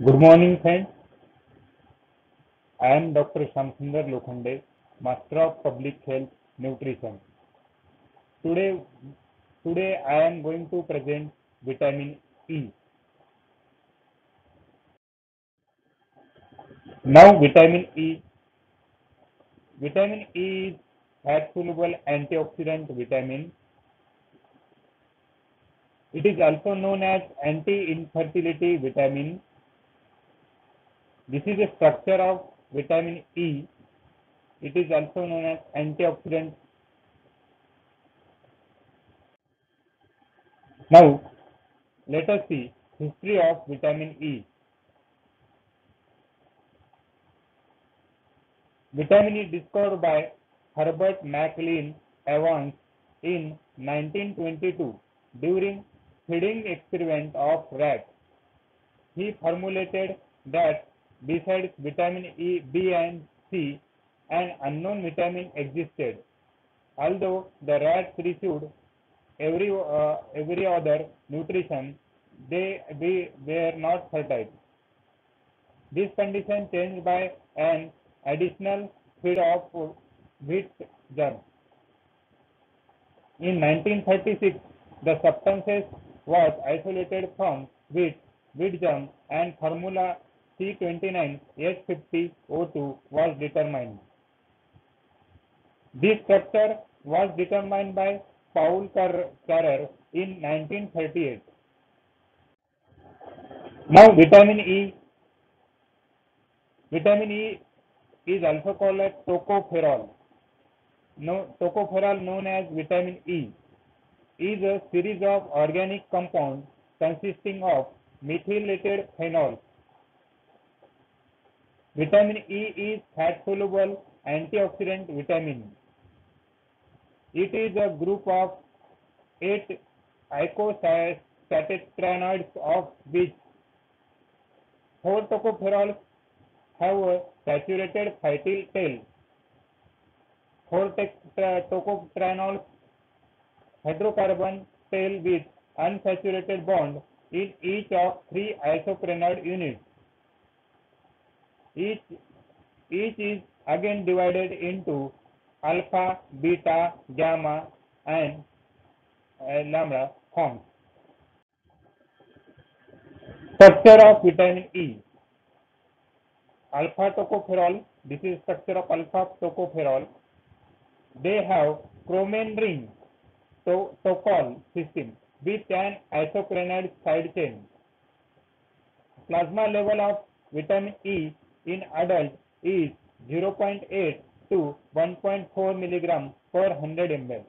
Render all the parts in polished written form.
Good morning, friends. I am Dr. Shamsundar Lokhande, Master of Public Health Nutrition. Today, today I am going to present vitamin E. Now, Vitamin E is fat-soluble antioxidant vitamin. It is also known as anti-infertility vitamin. This is a structure of vitamin E. It is also known as antioxidant. Now, let us see history of vitamin E. Vitamin E discovered by Herbert McLean Evans in 1922 during feeding experiment of rats. He formulated that besides vitamin E, B and C, an unknown vitamin existed. Although the rats received every other nutrition, they were not fertile. This condition changed by an additional feed of wheat germ. In 1936, the substances was isolated from wheat germ and formula C29H50O2 was determined. This structure was determined by Paul Carrer in 1938. Now vitamin E is also called as tocopherol. Tocopherol, known as vitamin E, is a series of organic compounds consisting of methylated phenol. Vitamin E is fat-soluble antioxidant vitamin. It is a group of 8 icosahexatetraenoids, of which 4 tocopherols have a saturated phytyl tail. 4 tocotrienols hydrocarbon tail with unsaturated bond in each of 3 isoprenoid units. Each is again divided into alpha, beta, gamma and lambda forms. Structure of vitamin E. Alpha tocopherol, this is structure of alpha tocopherol. They have chromin ring tocol system with an isoprenoid side chain. Plasma level of vitamin E in adult is 0.8 to 1.4 mg per 100 ml.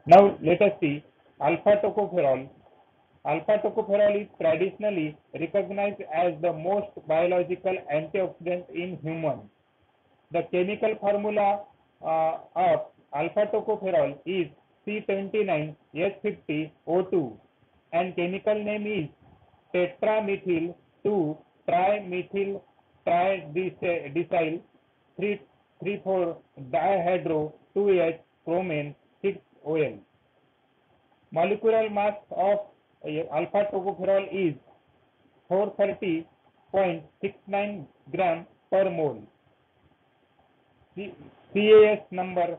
Now let us see alpha tocopherol. Alpha tocopherol is traditionally recognized as the most biological antioxidant in humans. The chemical formula of alpha tocopherol is C29H50O2 and chemical name is tetramethyl 2 trimethyl tridecyl 3,4 dihydro 2H chromane 6OL. Molecular mass of alpha tocopherol is 430.69 gram per mole. CAS number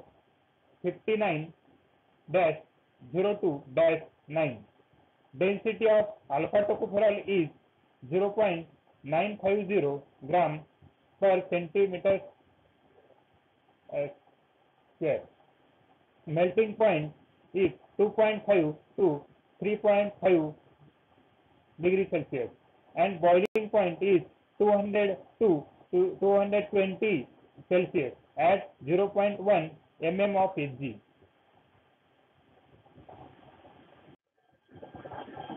59-02-9. Density of alpha tocopherol is 0.950 gram per centimeter square. Melting point is 2.5 to 3.5 degrees Celsius and boiling point is 202 to 220 Celsius at 0.1 mm of Hg.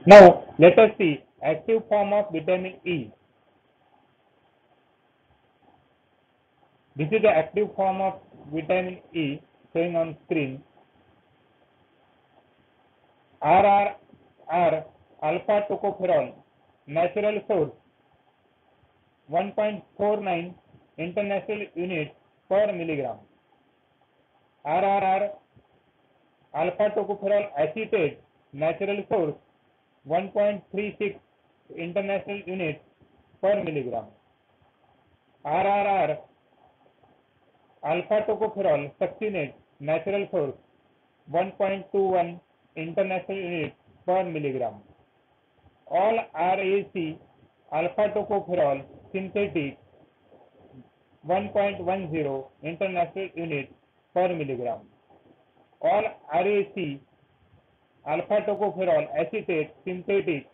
Now let us see active form of vitamin E. This is the active form of vitamin E showing on screen. RRR alpha tocopherol, natural source 1.49 international units per milligram. RRR alpha tocopherol acetate, natural source 1.36 international units per milligram. RRR, alpha tocopherol succinate, natural source, 1.21 international unit per milligram. All RAC, alpha tocopherol synthetic, 1.10 international unit per milligram. All RAC, alpha tocopherol acetate synthetic,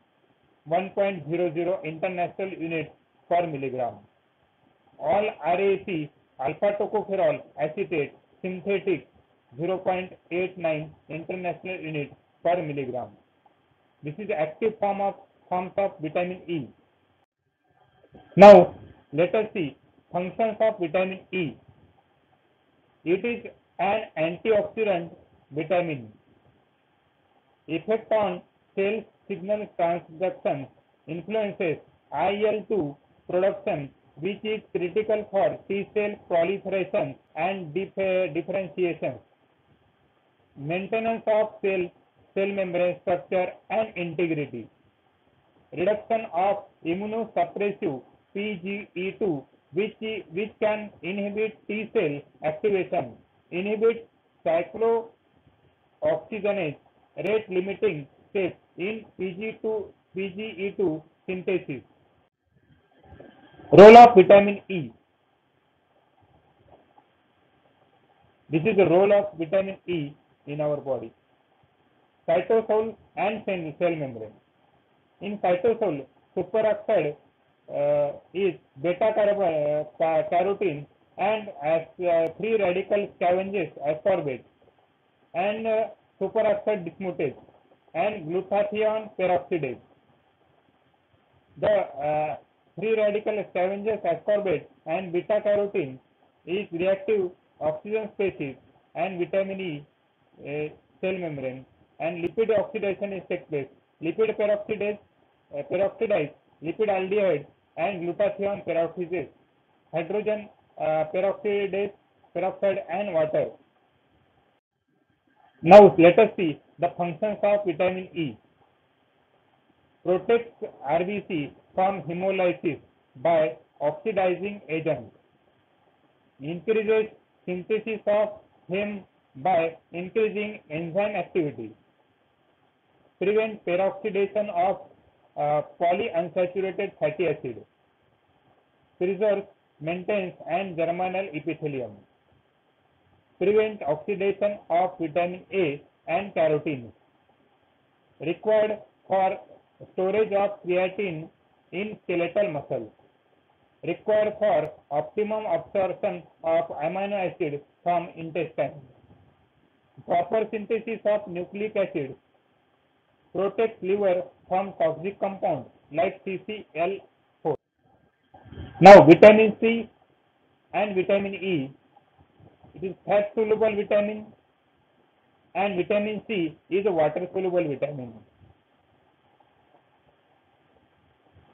1.00 international unit per milligram. All RAC, alpha tocopherol acetate synthetic, 0.89 international unit per milligram. This is the active forms of vitamin E. Now let us see functions of vitamin E. It is an antioxidant vitamin. Effect on cell signal transduction influences IL-2 production, which is critical for T cell proliferation and differentiation, maintenance of cell membrane structure and integrity, reduction of immunosuppressive PGE2, which can inhibit T cell activation, inhibit cyclooxygenase rate limiting steps in PGE2 synthesis. Role of vitamin E. This is the role of vitamin E in our body. Cytosol and cell membrane. In cytosol, superoxide is beta carotene and free radical scavenges ascorbate and superoxide dismutase and glutathione peroxidase. The free radical scavengers ascorbate and beta carotene is reactive oxygen species and vitamin E cell membrane, and lipid oxidation is takes place. Lipid peroxidase, lipid aldehyde and glutathione peroxidase, hydrogen peroxide and water. Now let us see the functions of vitamin E. Protects RBC from hemolysis by oxidizing agent. Increases synthesis of heme by increasing enzyme activity. Prevent peroxidation of polyunsaturated fatty acid. Preserves, maintains and germinal epithelium. Prevent oxidation of vitamin A and carotene. Required for storage of creatine in skeletal muscle. Required for optimum absorption of amino acid from intestine. Proper synthesis of nucleic acid. Protects liver from toxic compounds like CCl4. Now vitamin C and vitamin E. It is fat soluble vitamin, and vitamin C is a water soluble vitamin.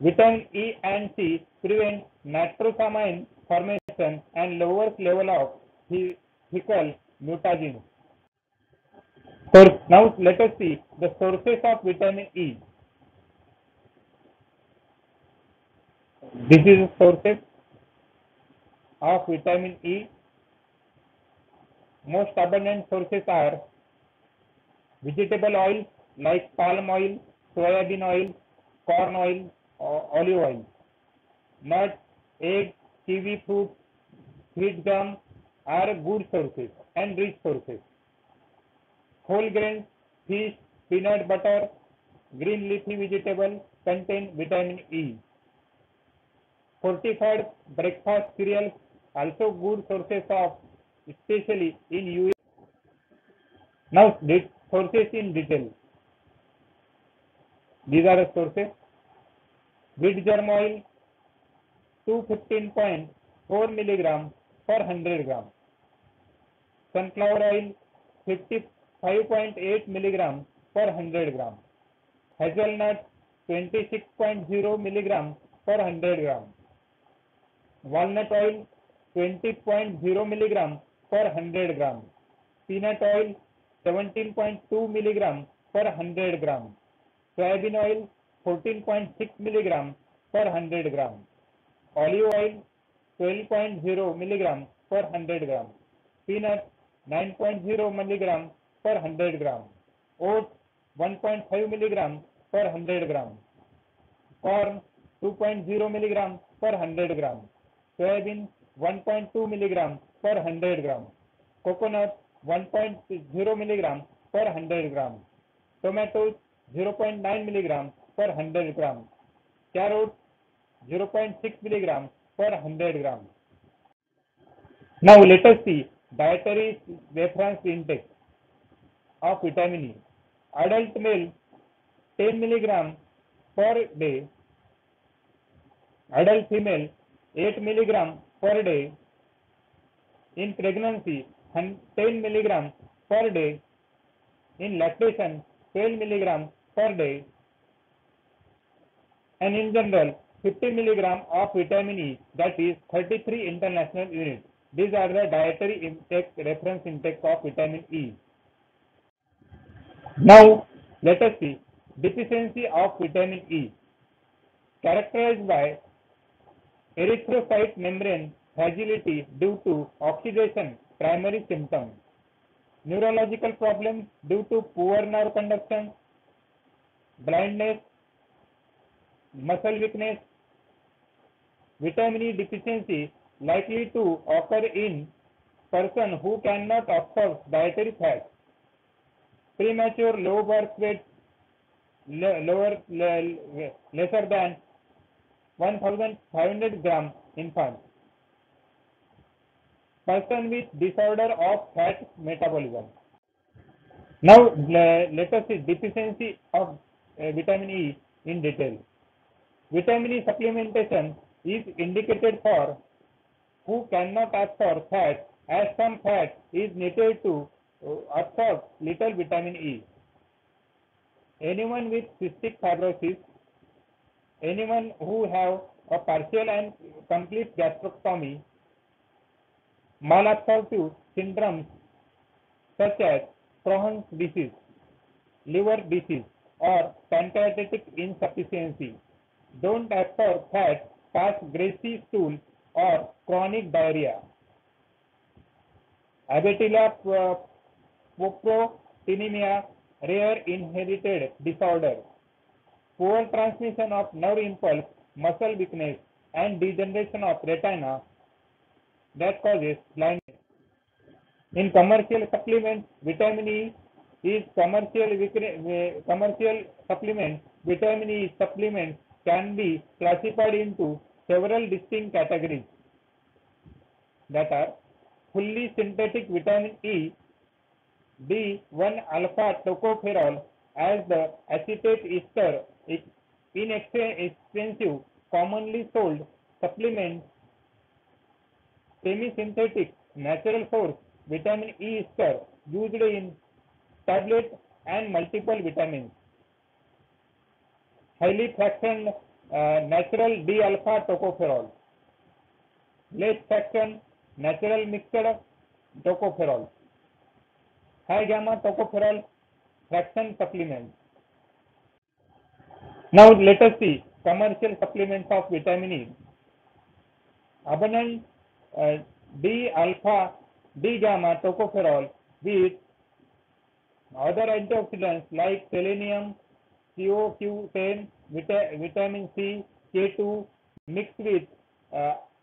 Vitamin E and C prevent nitrosamine formation and lowers level of fecal mutagens. So now let us see the sources of vitamin E. This is the sources of vitamin E. Most abundant sources are vegetable oil like palm oil, soybean oil, corn oil, olive oil. Nuts, eggs, kiwi fruit, wheat germ are good sources and rich sources. Whole grains, fish, peanut butter, green leafy vegetable contain vitamin E. Fortified breakfast cereals also good sources of, especially in US. Now sources in detail. These are the sources. Wheat germ oil 215.4 milligram per 100 gram. Sunflower oil 55.8 milligram per 100 gram. Hazelnut 26.0 milligram per 100 gram. Walnut oil 20.0 milligram per 100 gram. Peanut oil 17.2 milligram per 100 gram. Soybean oil 14.6 milligram per 100 gram. Olive oil 12.0 milligram per 100 gram. Peanut 9.0 milligram per 100 gram. Oats 1.5 milligram per 100 gram. Corn 2.0 milligram per 100 gram. Soybean 1.2 milligram per 100 gram. Coconut 1.0 milligram per 100 gram. Tomatoes 0.9 milligram per 100 gram. Carrots 0.6 milligram per 100 gram. Now let us see dietary reference intake of vitamin E. Adult male 10 milligram per day. Adult female 8 milligram per day. In pregnancy 10 milligram per day. In lactation 12 milligram per day. And in general 50 milligram of vitamin E, that is 33 international units. These are the dietary intake, reference intake of vitamin E. Now let us see deficiency of vitamin E, characterized by erythrocyte membrane fragility due to oxidation, primary symptom. Neurological problems due to poor nerve conduction, blindness, muscle weakness. Vitamin E deficiency likely to occur in person who cannot absorb dietary fat. Premature low birth weight lesser than 1,500 gram infant. Person with disorder of fat metabolism. Now let us see deficiency of vitamin E in detail. Vitamin E supplementation is indicated for who cannot absorb fat, as some fat is needed to absorb little vitamin E. Anyone with cystic fibrosis, anyone who have a partial and complete gastrectomy, malabsorptive syndromes such as Crohn's disease, liver disease, or pancreatic insufficiency, don't absorb fat past greasy stool or chronic diarrhea. Abetilla poprotinemia, rare inherited disorder. Poor transmission of nerve impulse, muscle weakness, and degeneration of retina that causes blindness. In commercial supplements, vitamin E is commercial supplement. Vitamin E supplements can be classified into several distinct categories, that are fully synthetic vitamin E, D1-alpha tocopherol as the acetate ester, inexpensive, commonly sold supplement. Semi-synthetic natural source vitamin E ester used in tablet and multiple vitamins. Highly fractioned natural D-alpha tocopherol. Less fractioned natural mixed tocopherol. High gamma tocopherol fraction supplements. Now let us see commercial supplements of vitamin E. Abundant D-alpha, D-gamma tocopherol with other antioxidants like selenium, CoQ10, vitamin C, K2 mixed with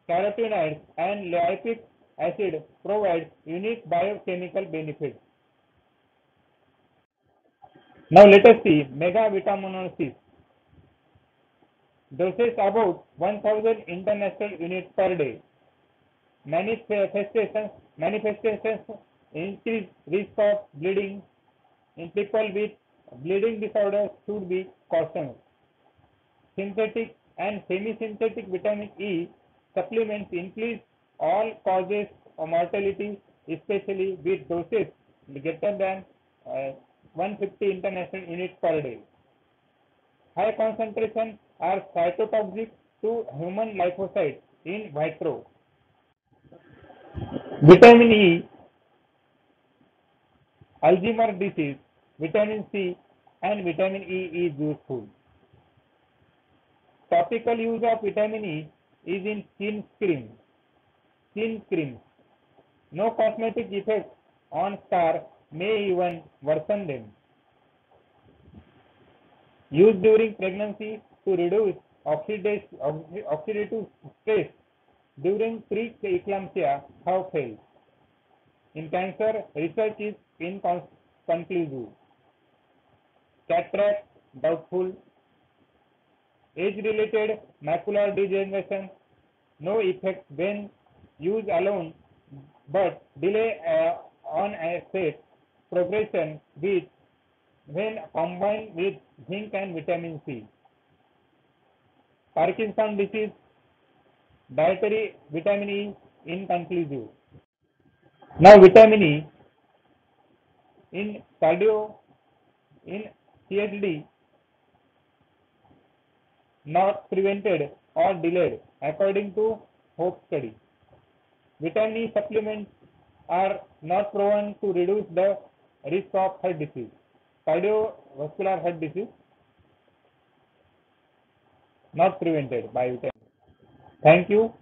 carotenoids and lactic acid provides unique biochemical benefits. Now let us see megavitaminosis. Doses about 1000 international units per day. Manifestations increased risk of bleeding in people with bleeding disorders should be cautioned. Synthetic and semi-synthetic vitamin E supplements increase all causes of mortality, especially with doses greater than 150 international units per day. High concentration are cytotoxic to human lymphocytes in vitro. Vitamin E, Alzheimer's disease, vitamin C and vitamin E is useful. Topical use of vitamin E is in skin cream. Skin cream. No cosmetic effect on scar may even worsen them. Used during pregnancy to reduce oxidative stress during preeclampsia have failed. In cancer, research is inconclusive. Cataract doubtful. Age-related macular degeneration, no effect when used alone, but delay on asset progression with when combined with zinc and vitamin C. Parkinson disease, dietary vitamin E inconclusive. Now vitamin E in in CHD not prevented or delayed according to Hope study. Vitamin E supplements are not proven to reduce the risk of heart disease, cardiovascular heart disease, not prevented by vitamin. Thank you.